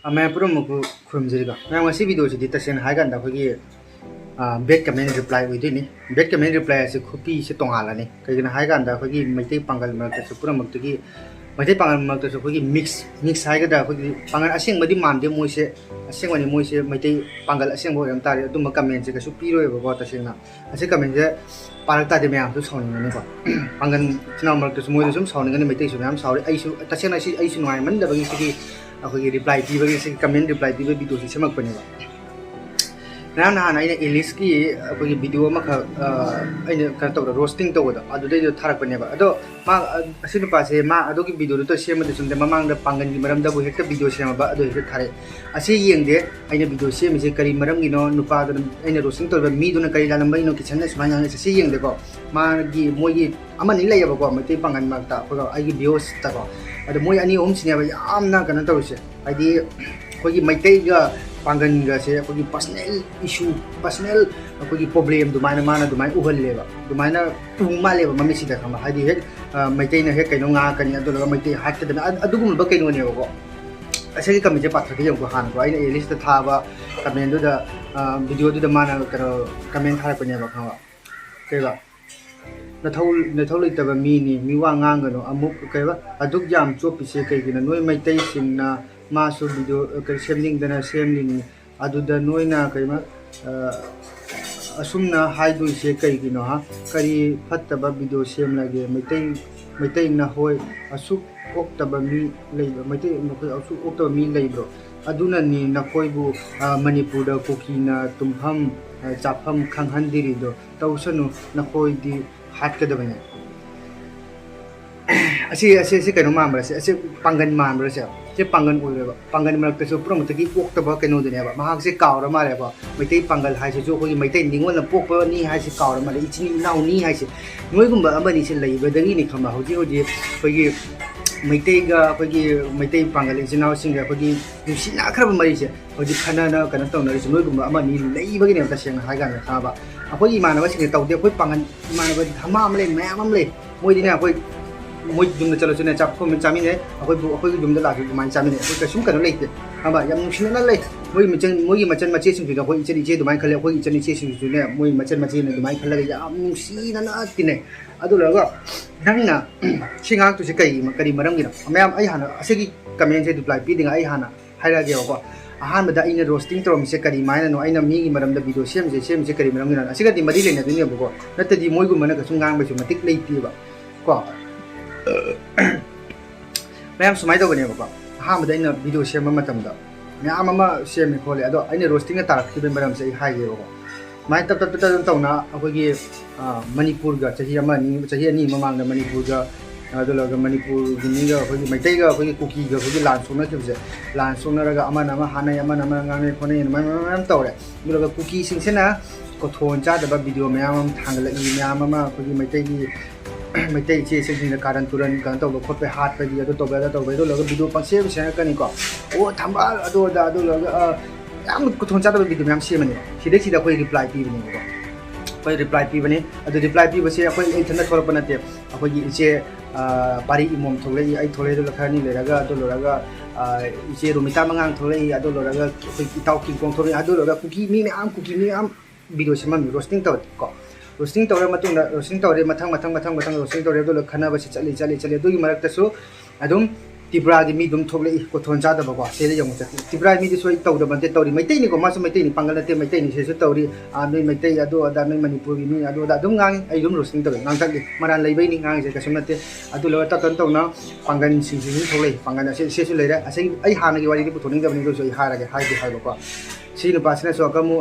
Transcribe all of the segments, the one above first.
मैं पूरा मुझको खुमजरीगा मैं वैसे वीडियो से तसें हाइगन दा खोगी बेड कमेंट रिप्लाई हुई बेड कमेंट रिप्लाई से खुपी से तोंगालाने कहीं हाइगन दा खोगी मैते पांगल मरते से पूरा मुक्तगी मैते पांगल मरते से खोगी मिक्स हाइगदा खोगी पांगल असेंग बदी मानदे मोइसे असेंग वानी मोइसे मैते पांगल असेंग बो यम तारे अदुम कमेंट से कसु पीरोय बो तसेंना असे कमेंट से पारकता दे मैम तो साउनिंगने को पांगल चिना मरते से मोइ सुम साउनिंगने मैते सु मैम साउरे आइसु तसेंना सी आइसु नुआय मनदबगी से अखोगी रिप्लाई पीबगे से कमेंट रिप्लाई पीबे वीडियो से सेमकपनेबा नाम नान आइना इंग्लिश की अखोगी वीडियो मख आइना कन तौर रोस्टिंग तौबदा अदुदे जो थारकपनेबा अदो मा असि नुपासे मा अदोगी वीडियो तो सेमदे सुंदे ममांग द पांगन की मरम दबो हेक्ट वीडियो सेमबा अदो हेक्ट थारे असि येंगदे आइना वीडियो सेमसे करी मरम गिनो नुपा दन आइना रोस्टिंग तौबा मी दुना करी लालंबा इनो किचन ने सुमाय ने सि येंगदे को मागी मोगी अमनि लेयबा को मते पांगन मागता को आइगी व्यूस ता को अदो मोय अनि ओम सिनेबा यामना कन तौसे आइदी खोगी मैतैगा पांगन से अखोगी पर्सनल इशू पर्सनल अखोगी प्रॉब्लम दुमाइना माना दुमाइ उहल्लेबा दुमाइना उमालेबा मम्मी सिदा खमा हाइदी हेक मैतैना हेक कैनो nga कनि अदुलगा मैतै हाटदना अदुगुमबा कैनो नेबको असैगी कमेंट पाथके यंगो हान को आइना लिस्ट थाबा कमेंट दुदा वीडियो दुदा माना करो कमेंट थारपनेबा खमा कैबा नथौ लेतबा मीनी मिवा ngang अमुक कैबा अदुक याम चोपिसे कैगिना नोय मैतै सिंगना मासु वीडियो कई सेमलिंग दना सेमलिंग अदुदा नोइना कैमा असुमना हाइदु से कैगिनो हा करी फत्तबा वीडियो सेम लगे मैतै ना होय असुक ओक्तबा मी लेबा मैतै नखोय असुक ओक्तबा मी लेब्रो अदुना नि नखोयबु मणिपुर दा कुकीना तुम्फम चाफम खंगहंदिरिदो तौसनु नखोयदी हाटकदबने असे कनो मामरा से पांगन मामरा से पांगन ओइरेबा पांगन मरक्ते सो पुरमतगी पोक्तबा कनो देनेबा महाक से कावरा मारेबा मैतै पांगल हाइसे जो खोगी मैतै निंगोन पोकबा नि हाइसे कावरा मारे इचिनी नाउ नि हाइसे नोइगुंबा अमनि से लैबदगी नि खमा होजी खोगी मैतैगा खोगी मैतै पांगल इचिनाउ सिंगा खोगी दुसिना खरब मरिसे होजी खनाना कनो तौनरिसे नोइगुंबा अमनि लैबगी ने तसेंग हाइगान खाबा अखोगी मानबा सिंगे तौदे खोई पांगन मानबा धमा अमले मैम अमले मोइदिने अखोई मोई जुमदा चलो चने चाप को चामिने अखोई जुमदा लाखि दुमाइन चामिने अखोई कसुम कनो लेते हाबा याम नुसिना ले मोई मचन मचे सिंग जुदा अखोई इचे दुमाइन खले अखोई इचे इचे सिंग जुने मोई मचन मचे ने दुमाइन खलगा याम नुसिना नातिने अदु लगा नंगना सिंगाक तुसे करी मरम गिना मैम आई हाना असेगी कमेंट से रिप्लाई पीदिंग आई हाना हाइरागे को अहानबदा इन रोस्टिंग तोरम से करी माइना नो आइना मी मरम द वीडियो सेम से करी मरम गिना असेगदी मदी लेना दुनिया बको नतदी मोइगु मना कसुम गांग बसु मतिक लेतिबा को मैम सुमाय तौबनेबको अहानबदा इन वीडियो सेम मतमदा मैम अमा सेम खोले अदो आइना रोस्टिंग तारखिबे मरम से हाइगेबको माइ तप तौना अखोगी मणिपुर गा चही अनि ममांग मणिपुर गा अदुलगा मणिपुर गिनीगा अखोगी मैतैगा अखोगी कुकी गा अखोगी लान सोना किबसे लान सोनारगा अमन अमा हानाय अमन अमा गाने खोने मैम तौरे अदुलगा कुकी सिंसेना कोथोन चादबा वीडियो मैम थांगलई मैम अमा अखोगी मैतै चे सिंह कारण तुरन कन तौब खोपे हाथ पगी अदु तौबे दो लगा वीडियो पंसे से कनी को ओ थंबा अदु लगा याम कोथोन चादबा वीडियो मैम सेमने सिदे कोई रिप्लाई पीबने को कोई रिप्लाई पीबने अदु रिप्लाई पीबसे अखोई इथन थोरप नते अखोई इचे पारी इमोम थोले आई थोले दो लखनी लेरगा अदु लरगा इचे रुमिता मंगांग थोले अदु लरगा कोई इताव किंग कोंग थोले अदु लरगा कुकी मी मैम वीडियो सेम रोस्टिंग तौ को रोस्टिंग तौरे मतुंग रोस्टिंग तौरे मथंग रोस्टिंग तौरे दो खनाबा से चली दुगी मरक्तसु अदुम तिब्रा दी मी दुम थोले कोथोन चादबको सेले यंग चति तिब्रा मी दी सोई तौद बंते तौरी मैतै नि को मासु मैतै नि पांगल नते मैतै नि सेसु तौरी आमै मैतै अदो अदा नै मणिपुर गी मी अदो अदा दुम गांग आई दुम रोस्टिंग तौरे गांग तक मरान लैबै नि गांग से कसम नते अदो ल ततन तौना पांगन सिंसिनि थोले पांगन सेसु लेरे असै आई हानगी वाली पुथोनिंग दबनि दो सोई हारागे हाइदि हाइबको सिनु पासने सो कमु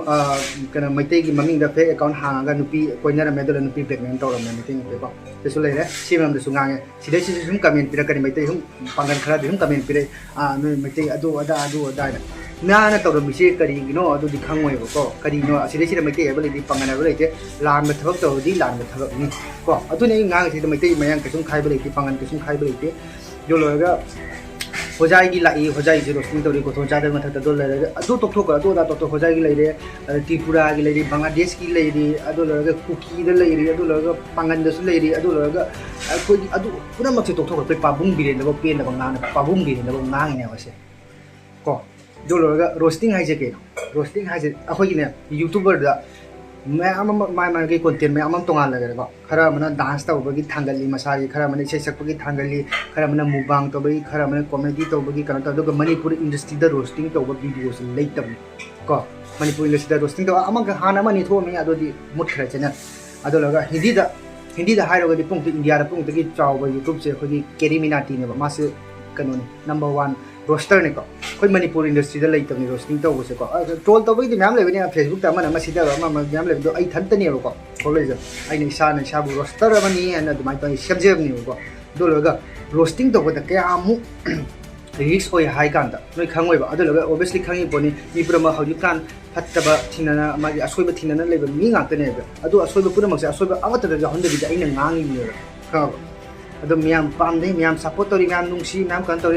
कना मैतै गी ममिंग द फेक अकाउंट हांगा नुपी कोइनर मेदल नुपी प्रेगनेंट तौरम मैतै नि पेको सेसु लेरे सिमम दसु गांगे सिदे सिसुम कमेंट पिरकनि मैतै हम पांगन खरा दिम कमेंट पिरे नोय मैतै अदो अदा नाना तौरमिसे करिगिनो अदुदि खंगोयबको करिनो सिदे मैतै एबलि पांगन एबलि लान थबक तौदी लान थबक नि को अदुने गांग सिदे मैतै मयांग कसुम खाइबलि पांगन कसुम खाइबलि जो लोगा होजाई की लाई होजाई से रोस्टिंग तौरी कोथोन चादर मथक दो लेरे अदो तोथोक अदो दा तो होजाई की लेरे त्रिपुरा की लेरे बांग्लादेश की लेरे अदो लरगा कुकी द लेरे अदो लरगा पांगन दसु लेरे अदो लरगा कोई अदो पुरा मथे तोथोक पे पाबुंग बिरे द पेन द नान पाबुंग बिरे द नांग ने वसे को जो लोग रोस्टिंग है के रोस्टिंग है अखोने यूट्यूबर मैम माय की कंटेंट मैम तोान लगे खरा मन डांस तौबी थांगली मसा खरा मन इसे सकपी थांगली खरा मन मुबांग तौबी खरा मन कॉमेडी तौबी कौन तौर मणिपुर इंडस्ट्री रोस्टिंग तब वीडियो से लेटब को मणिपुर इंडस्ट्री रोस्टिंग तब हाँ थोमें अभी मुख्य चैनल हिंदी पुंग इंडिया पुंग चाव यूट्यूब से अखोई केरी मिनाटी ने मासे कौन नंबर 1 रोस्टर ने कोई मणिपुर इंडस्ट्री लेटबनी रोस्टिंग तब से ट्रोल तब मैम लेने फेसबुक मैम ले थनतनेबको खोलेज इसा रोस्टर है सेमजेबनेबको रोस्टिंग तब क्या रिक्स है कान नई खाब ओबियसली खाई पोनी मीपुरम हजिकान फतब थीना असोब थीना लेब मी गाने असोब पुनम से असोब अमतद गांगी खाब मैम पादे मैम सपोर्ट तौरी मैम नुसी मैम कौन तौर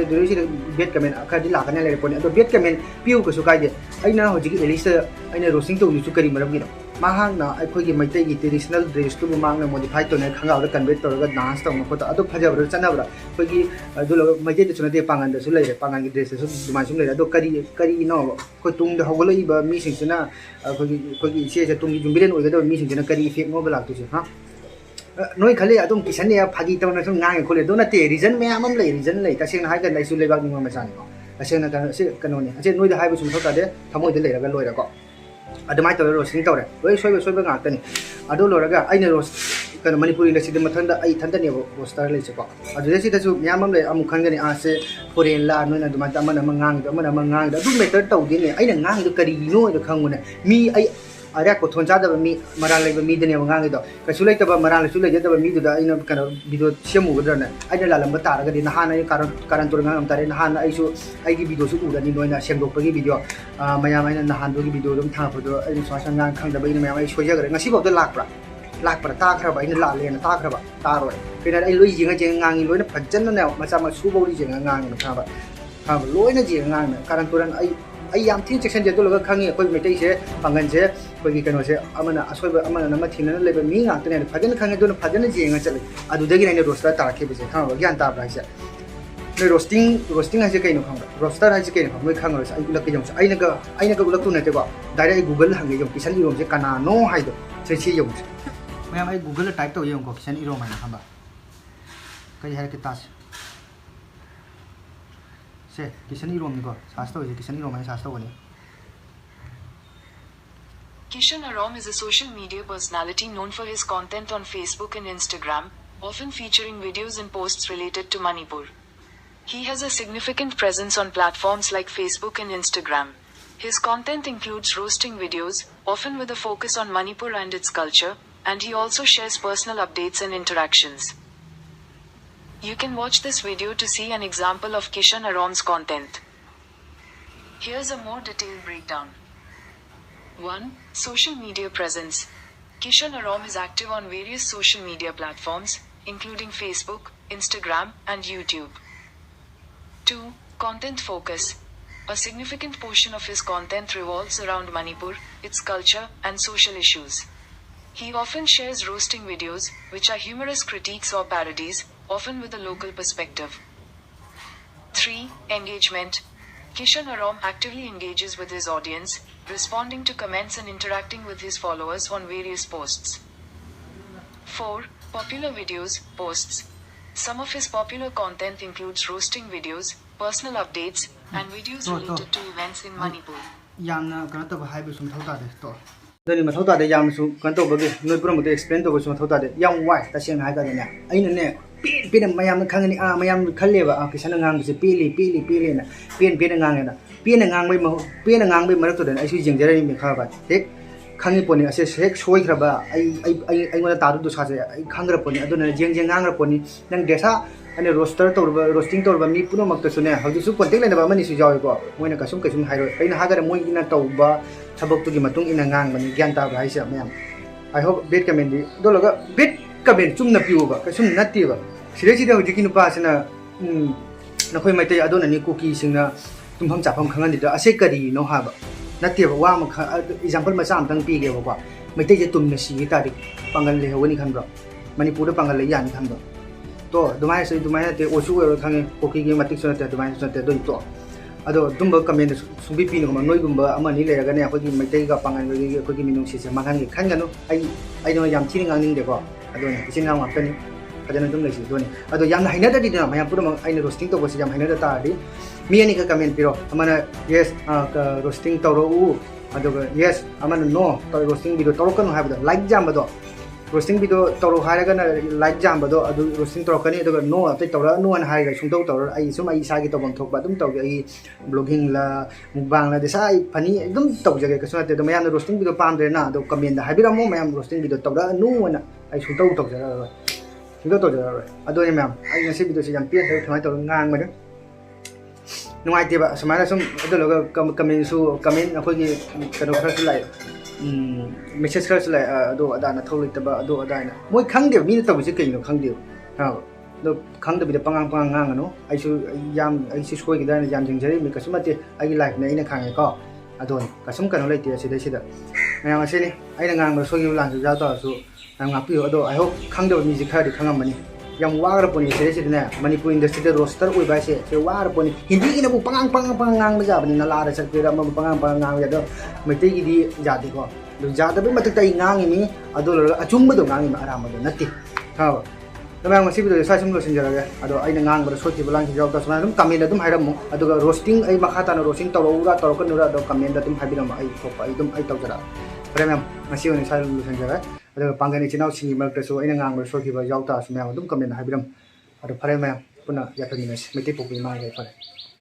बेट कमेंट खरी लाने लेर पोने बेट कमेंट पीऊ कस कायदे अना हजिक एलिस अगर रोस्टिंग तौर कई मरमगिनो मांगना अखोई मैतई की ट्रेडिशनल ड्रेस तुम मांगना मॉडिफाई तौर खागाव कन्वर्ट तौर डांस तौर खोट अब फजब्रा चनब्रा अखोई मैतई लेते पागल लेर पागल की ड्रेस सूम लेर करी करीनो अखोई तुंग हौगलब मीना अखोई इसे तुंग जुम्बिलेन होगदब मीना करी इफेक्ट लातुसे हाँ नई खले अदम किसन फागी तौर सूम गांगे खोले नाते रीजन मैम रीजन ले तसेंना है लेबाक निम मचाने तसेंना कौन अचे नोद है सूम तादे थमोद लेरगा लोरको अदुमाय तौर रोस्टिंग तौर लोई सोब गातनी अदो लोरगा अने रोस्ट कौन मणिपुर इंडस्ट्री मथंद इथंतने रोस्टर लेको अदुदू मैम ले खनगनी आसे फोरेन ला नोना गांग मेटर तौदेने अगर गांग करीनो खंगने मी अरे को थोन चादब मी मराल लेब मीदने गांगो कई लेतब मराल लेजब मीदुद कौन वीडियो सेमुद्रने अगर लालंब तारगदी नहान कारण तौर गांग तारे नहान वीडियो उड़नी नोना सेंदोपगी वीडियो मैम नहान वीडियो थापदो स्वास गांग खंगदब मैम सोजग्रे गसीफाव लापरा ताख्रब लालेन ताख्रब तारोय कहीं लोई जेंग जेंग गांगी लोन फजन मचा मसूबी जेंग गांग खाब खाब लोन जेंग गांग कारण तौर याम थी सेक्शन जो खाई अखोई मैतई से पागन से अखोई कौन से असोब थीना लेब मी गाने फजन खागे फजन जेंग चले रोस्टर तारखे खाब ग्यान ताब्रा है नई रोस्टिंग है कहीं खाब रोस्टर है कहीं नई खागे उलक्के उलक्तू नतेको डायरेक्ट गूगल हंगे जो किसन इरोम से कनानो है से योग मैम गूगल टाइप तौ ये किसन इरोम है खाब कई है तास से किशन इरोमनिको सास तौजे किशन इरोम है सास तौगनी Kishan Arom is a social media personality known for his content on Facebook and Instagram, often featuring videos and posts related to Manipur. He has a significant presence on platforms like Facebook and Instagram. His content includes roasting videos, often with a focus on Manipur and its culture, and he also shares personal updates and interactions. You can watch this video to see an example of Kishan Arom's content. Here's a more detailed breakdown. 1. Social media presence. Kishan Arom is active on various social media platforms, including Facebook, Instagram, and YouTube. 2. Content focus. A significant portion of his content revolves around Manipur, its culture, and social issues. He often shares roasting videos, which are humorous critiques or parodies, often with a local perspective. 3. Engagement. Kishan Arom actively engages with his audience, responding to comments and interacting with his followers on various posts. 4. Popular videos, posts. Some of his popular content includes roasting videos, personal updates, and videos related to events in Manipur. Then in Matota, the Yamsu, Kantoba, no problem to explain to us Matota, young wife, that's in Hagana. I know, Pin Mayam Kangani, Mayam Kaleva, Kisanang is a pili, Pinangana, Pinang with Marathon, I see Jeremy Mikava. Take Kangiponi, I say, Shoikraba, I want to tattoo to Sasa, Kangaponi, I don't know, Jangaponi, then Gesa. And a roaster roasting to me, Puno Makasuna, how to support the money is joyful when a Kasum hire, in Hagar Moina Toba, Tabok to Gimatung in a gang when Ganta Raisa, ma'am. I hope bit commend Dologa bit comment, Sumna Puba, Kasum Nativa. She raised out Jikin Pass in a Nakoimate Adon and cookies in a Tumham Chapam Kangandi, a secretary, no harbor. Native Wam example, my son, Tang Pigava. May take it to Messi, Tadi, Pangal, when he can drop. Manipur Pangal Yan can to the Maya say to my Osu hanging cooking matic so that the Maya do it. ꯑꯗꯣ ꯑꯗꯨꯝꯕ command ꯁꯨꯡꯄꯤ ꯄꯤꯅꯨꯒꯨꯝꯕ ꯅꯣꯏꯒꯨꯝꯕ ꯑꯃ ꯑꯅꯤ ꯂꯩꯔꯒꯅꯦ ꯑꯩꯈꯣꯏꯒꯤ ꯃꯩꯇꯩꯒ ꯄꯥꯡꯒꯟꯒꯒꯤ ꯑꯩꯈꯣꯏꯒꯤ ꯃꯤꯅꯨꯡꯁꯤꯁꯦ ꯃꯥꯡꯍꯟꯒꯦ ꯈꯟꯒꯅꯨ ꯑꯩꯅ ꯌꯥꯝ ꯊꯤꯅ ꯉꯥꯡꯅꯤꯡꯗꯦꯀꯣ ꯑꯗꯨꯅꯤ ꯏꯆꯤꯟ ꯏꯅꯥꯎ ꯉꯥꯛꯇꯅꯤ ꯐꯖꯅ ꯑꯗꯨꯝ ꯂꯩꯁꯤ ꯑꯗꯨꯅꯤ ꯑꯗꯣ ꯌꯥꯝꯅ ꯍꯩꯅꯗ꯭ꯔꯗꯤꯗꯅ ꯃꯌꯥꯝ ꯄꯨꯝꯅꯃꯛ ꯑꯩꯅ ꯔꯣꯁꯇꯤꯡ ꯇꯧꯕꯁꯤ ꯌꯥꯝ ꯍꯩꯅꯗ ꯇꯥꯔꯗꯤ ꯃꯤ ꯑꯅꯤꯈꯛ ꯀꯃꯦꯟ ꯄꯤꯔꯣ ꯑꯃꯅ ꯌꯦꯁ ꯔꯣꯁꯇꯤꯡ ꯇꯧꯔꯛꯎ ꯑꯗꯨꯒ ꯌꯦꯁ ꯑꯃꯅ ꯅꯣ ꯔꯣꯁꯇꯤꯡ ꯚꯤꯗꯤꯑꯣ ꯇꯧꯔꯛꯀꯅꯨ ꯍꯥꯏꯕꯗꯣ ꯂꯥꯏꯛ ꯖꯥꯝꯕꯗꯣ ꯔꯣꯁꯇꯤꯡ ꯚꯤꯗꯤꯑꯣ ꯇꯧꯔꯣ ꯍꯥꯏꯔꯒꯅ ꯂꯥꯏꯛ ꯖꯥꯝꯕꯗꯣ ꯑꯗꯨ ꯔꯣꯁꯇꯤꯡ ꯇꯧꯔꯛꯀꯅꯤ ꯑꯗꯨꯒ ꯅꯣ ꯑꯇꯩ ꯇꯧꯔꯛꯑꯅꯨ ꯍꯥꯏꯔꯒ ꯁꯨꯡꯇꯧ ꯇꯧꯔ ꯑꯩ ꯁꯨꯝ ꯑꯩ ꯏꯁꯥꯒꯤ ꯇꯧꯐꯝ ꯊꯣꯛꯄ ꯑꯗꯨꯝ ꯇꯧꯒꯦ ꯑꯩ ꯕ꯭ꯂꯣꯒꯤꯡꯂ ꯃꯨꯛꯕꯥꯡꯂ ꯗꯤꯁꯥ ꯑꯩ ꯐꯅꯤ ꯑꯗꯨꯝ ꯇꯧꯖꯒꯦ ꯀꯩꯁꯨ ꯅꯠꯇꯦ ꯑꯗꯣ ꯃꯌꯥꯝꯅ ꯔꯣꯁꯇꯤꯡ ꯚꯤꯗꯤꯑꯣ ꯄꯥꯝꯗ꯭ꯔꯦꯅ ꯑꯗꯣ ꯀꯃꯦꯟꯗ ꯍꯥꯏꯕꯤꯔꯝꯃꯣ ꯃꯌꯥꯝ ꯔꯣꯁꯇꯤꯡ ꯚꯤꯗꯤꯑꯣ ꯇꯧꯔꯛꯑꯅꯨꯅ ꯑꯩ ꯁꯨꯡꯇꯧ ꯇꯧꯖꯔꯔꯣꯏ ꯁꯨꯡꯇꯧ ꯇꯧꯖꯔꯔꯣꯏ ꯑꯗꯨꯅꯤ ꯃꯌꯥꯝ ꯑꯩ ꯉꯁꯤ ꯚꯤꯗꯤꯑꯣꯁꯤ ꯌꯥꯝ ꯄꯦꯟꯗ꯭ꯔꯦ ꯁꯨꯃꯥꯏꯅ ꯇꯧꯔꯒ ꯉꯥꯡꯕꯅꯦ ꯅꯨꯡꯉꯥꯏꯇꯦꯕ ꯁꯨꯃꯥꯏꯅ ꯁꯨꯝ ꯑꯗꯨꯒ ꯀꯃꯦꯟ ꯑꯩꯈꯣꯏꯒꯤ ꯀꯩꯅꯣ ꯈꯔꯁꯨ ꯂꯥꯛꯑꯦ ꯃꯦꯁꯦꯖ ꯈꯔꯁꯨ ꯂꯥꯛꯑꯦ ꯑꯗꯣ ꯑꯗꯥꯅ ꯊꯧ ꯂꯩꯇꯕ ꯑꯗꯣ ꯑꯗꯥꯅ ꯃꯣꯏ ꯈꯪꯗꯦꯕ ꯃꯤꯅ ꯇꯧꯕꯁꯦ ꯀꯩꯅꯣ ꯈꯪꯗꯦꯕ ꯑꯗꯣ ꯈꯪꯗꯕꯤꯗ ꯄꯉꯥꯡ ꯉꯥꯡꯒꯅꯨ ꯑꯩꯁꯨ ꯁꯣꯏꯈꯤꯗ꯭ꯔꯥꯅ ꯌꯥꯝ ꯌꯦꯡꯖꯔꯤꯕꯅꯤ ꯀꯩꯁꯨ ꯅꯠꯇꯦ ꯑꯩꯒꯤ ꯂꯥꯏꯐꯅꯦ ꯑꯩꯅ ꯈꯪꯉꯦꯀꯣ ꯑꯗꯣꯅꯤ ꯀꯩꯁꯨꯝ ꯀꯩꯅꯣ ꯂꯩꯇꯦ ꯁꯤꯗꯩꯁꯤꯗ ꯃꯌꯥꯝ ꯑꯁꯤꯅꯤ ꯑꯩꯅ ꯉꯥꯡꯕ ꯁꯣꯏꯈꯤꯕ ꯂꯥꯟꯈꯤꯕ ꯌꯥꯎ ꯇꯥꯔꯁꯨ ꯃꯌꯥꯝ ꯉꯥꯛꯄꯤꯌꯨ ꯑꯗꯣ ꯑꯥꯏ ꯍꯣꯞ ꯈꯪꯗꯕ ꯃꯤꯁꯦ ꯈꯔꯗꯤ ꯈꯪꯉꯝꯃꯅꯤ ꯌꯥꯝ ꯋꯥꯈ꯭ꯔ ꯄꯣꯠꯅꯤ ꯁꯤꯗꯩꯁꯤꯗꯅꯦ ꯃꯅꯤꯄꯨꯔ ꯏꯟꯗꯁꯇ꯭ꯔꯤꯗ ꯔꯣꯁꯇꯔ ꯑꯣꯏꯕ ꯍꯥꯏꯁꯦ ꯁꯤ ꯋꯥꯈ꯭ꯔ ꯄꯣꯠꯅꯤ ꯍꯤꯟꯗꯤꯒꯤꯅꯕꯨ ꯄꯉꯥꯡ ꯉꯥꯡꯕ ꯌꯥꯕꯅꯤ ꯅꯂꯥꯗ ꯆꯠꯄꯤꯔ ꯑꯃꯕꯨ ꯄꯉꯥꯡ ꯉꯥꯡꯕ ꯌꯥꯏ ꯑꯗꯣ ꯃꯩꯇꯩꯒꯤꯗꯤ ꯌꯥꯗꯦꯀꯣ ꯑꯗꯣ ꯌꯥꯗꯕꯩ ꯃꯊꯛꯇ ꯑꯩ ꯉꯥꯡꯉꯤꯅꯤ ꯑꯗꯨ ꯂꯣꯏꯔꯒ ꯑꯆꯨꯝꯕꯗꯣ ꯉꯥꯡꯉꯤꯕ ꯑꯔꯥꯟꯕꯗꯣ ꯅꯠꯇꯦ ꯈꯪꯉꯕ ꯑꯗꯣ ꯃꯌꯥꯝ ꯉꯁꯤ ꯚꯤꯗꯤꯑꯣꯁꯦ ꯁ꯭ꯋꯥꯏ ꯁꯨꯝ ꯂꯣꯏꯁꯤꯟꯖꯔꯒꯦ ꯑꯗꯣ ꯑꯩꯅ ꯉꯥꯡꯕꯗ ꯁꯣꯏꯈꯤꯕ ꯂꯥꯟꯈꯤꯕ ꯌꯥꯎ ꯇꯥꯔꯁꯨ ꯁꯨꯃꯥꯏꯅ ꯑꯗꯨꯝ ꯀꯃꯦꯟꯗ ꯑꯗꯨꯝ ꯍꯥꯏꯔꯝꯃꯨ ꯑꯗꯨꯒ ꯔꯣꯁꯇꯤꯡ ꯑꯩ ꯃꯈꯥ ꯇꯥꯅ ꯔꯣꯁꯇꯤꯡ ꯇꯧꯔꯛꯎꯔꯥ ꯇꯧꯔꯛꯀꯅꯨꯔꯥ ꯑꯗꯣ ꯀꯃꯦꯟꯗ ꯑꯗꯨꯝ ꯍꯥꯏꯕꯤꯔꯝꯃꯣ ꯑꯩ ꯊꯣꯛꯄ ꯑꯩ ꯇꯧꯖꯔꯛꯑꯒꯦ ꯐꯔꯦ ꯃꯌꯥꯝ ꯉꯁꯤ ꯑꯣꯏꯅ ꯁ꯭ꯋꯥꯏ ꯂꯣꯏꯁꯤꯟꯖꯔꯒꯦ ꯑꯗꯨꯒ ꯄꯥꯡꯒꯜ ꯏꯆꯤꯟ ꯏꯅꯥꯎꯁꯤꯡꯒꯤ ꯃꯔꯛꯇꯁꯨ ꯑꯩꯅ ꯉꯥꯡꯕꯗ ꯁꯣꯏꯈꯤꯕ ꯌꯥꯎ ꯇꯥꯔꯁꯨ ꯃꯌꯥꯝ ꯑꯗꯨꯝ ꯀꯃꯦꯟꯗ ꯍꯥꯏꯕꯤꯔꯝꯃꯨ ꯑꯗꯣ ꯐꯔꯦ ꯃꯌꯥꯝ ꯄꯨꯟꯅ ꯌꯥꯊꯪꯃꯤꯟꯅꯁꯤ ꯃꯩꯇꯩ ꯄꯣꯛꯄꯤ ꯏꯃꯥ ꯐꯔꯦ